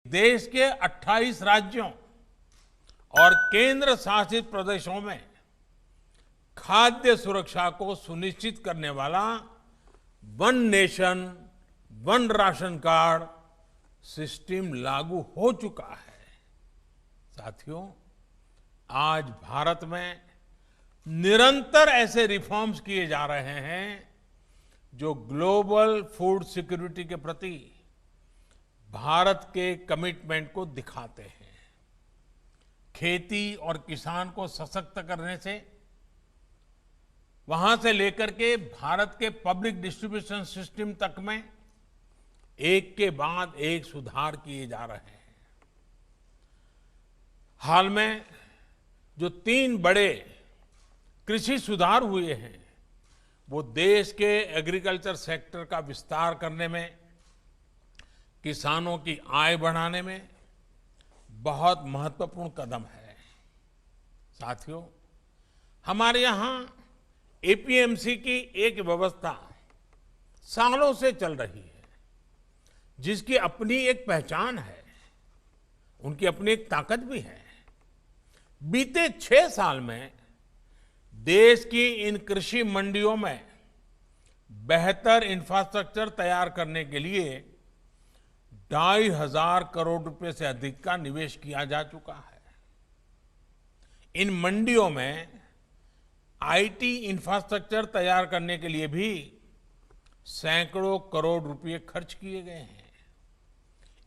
देश के 28 राज्यों और केंद्र शासित प्रदेशों में खाद्य सुरक्षा को सुनिश्चित करने वाला one nation one ration card system लागू हो चुका है। साथियों, आज भारत में निरंतर ऐसे रिफॉर्म्स किए जा रहे हैं जो ग्लोबल फूड सिक्योरिटी के प्रति भारत के कमिटमेंट को दिखाते हैं। खेती और किसान को सशक्त करने से वहां से लेकर के भारत के पब्लिक डिस्ट्रीब्यूशन सिस्टम तक में एक के बाद एक सुधार किए जा रहे हैं। हाल में जो 3 बड़े कृषि सुधार हुए हैं वो देश के एग्रीकल्चर सेक्टर का विस्तार करने में, किसानों की आय बढ़ाने में बहुत महत्वपूर्ण कदम है। साथियों, हमारे यहां एपीएमसी की एक व्यवस्था सालों से चल रही है जिसकी अपनी एक पहचान है, उनकी अपनी एक ताकत भी है। बीते 6 साल में देश की इन कृषि मंडियों में बेहतर इंफ्रास्ट्रक्चर तैयार करने के लिए 2,500 करोड़ रुपए से अधिक का निवेश किया जा चुका है। इन मंडियों में आईटी इंफ्रास्ट्रक्चर तैयार करने के लिए भी सैकड़ों करोड़ रुपए खर्च किए गए हैं।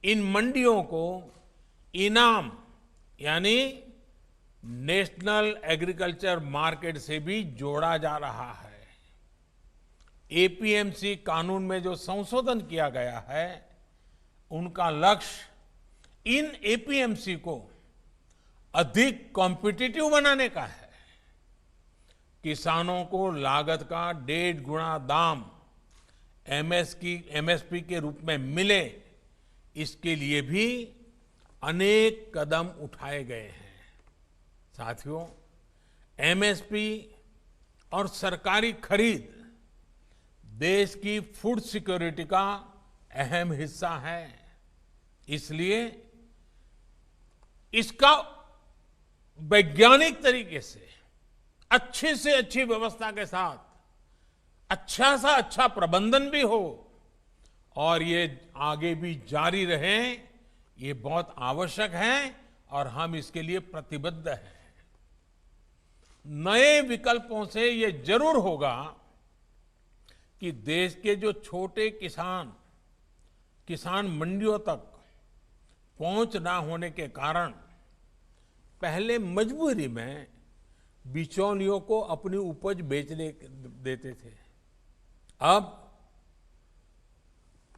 इन मंडियों को इनाम यानी नेशनल एग्रीकल्चर मार्केट से भी जोड़ा जा रहा है। एपीएमसी कानून में जो संशोधन किया गया है उनका लक्ष्य इन एपीएमसी को अधिक कॉम्पिटिटिव बनाने का है। किसानों को लागत का 1.5 गुना दाम एमएसपी के रूप में मिले, इसके लिए भी अनेक कदम उठाए गए हैं। साथियों, एमएसपी और सरकारी खरीद देश की फूड सिक्योरिटी का अहम हिस्सा है। इसलिए इसका वैज्ञानिक तरीके से अच्छी व्यवस्था के साथ अच्छा प्रबंधन भी हो और ये आगे भी जारी रहे, ये बहुत आवश्यक है और हम इसके लिए प्रतिबद्ध हैं। नए विकल्पों से ये जरूर होगा कि देश के जो छोटे किसान मंडियों तक पहुंच ना होने के कारण पहले मजबूरी में बिचौलियों को अपनी उपज बेचने देते थे। अब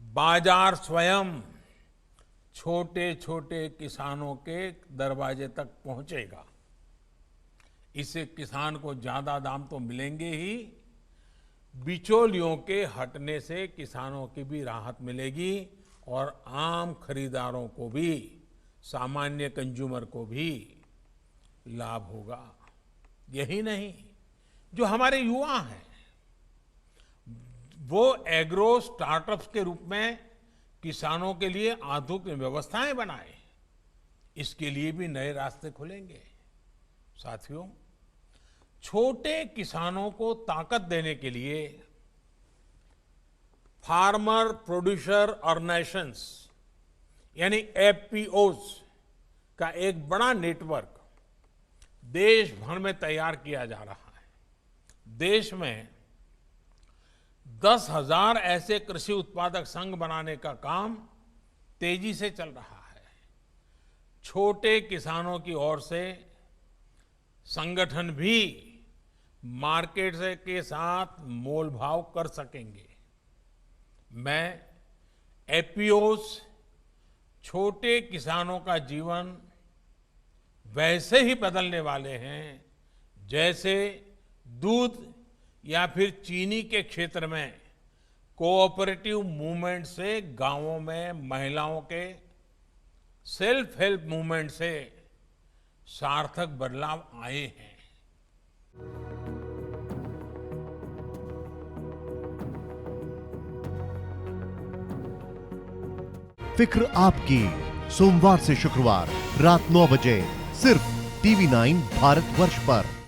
बाजार स्वयं छोटे किसानों के दरवाजे तक पहुंचेगा। इससे किसान को ज्यादा दाम तो मिलेंगे ही, बिचौलियों के हटने से किसानों की भी राहत मिलेगी और आम खरीदारों को भी, सामान्य कंज्यूमर को भी लाभ होगा। यही नहीं, जो हमारे युवा हैं वो एग्रो स्टार्टअप्स के रूप में किसानों के लिए आधुनिक व्यवस्थाएं बनाए, इसके लिए भी नए रास्ते खुलेंगे। साथियों, छोटे किसानों को ताकत देने के लिए फार्मर प्रोड्यूसर ऑर्गेनाइजेशंस यानी एफपीओज का एक बड़ा नेटवर्क देश भर में तैयार किया जा रहा है। देश में 10,000 ऐसे कृषि उत्पादक संघ बनाने का काम तेजी से चल रहा है। छोटे किसानों की ओर से संगठन भी मार्केट के साथ मोल भाव कर सकेंगे। मैं एफपीओज छोटे किसानों का जीवन वैसे ही बदलने वाले हैं जैसे दूध या फिर चीनी के क्षेत्र में कोऑपरेटिव मूवमेंट से गांवों में महिलाओं के सेल्फ हेल्प मूवमेंट से सार्थक बदलाव आए हैं। फिक्र आपकी, सोमवार से शुक्रवार रात 9 बजे सिर्फ TV9 भारतवर्ष पर।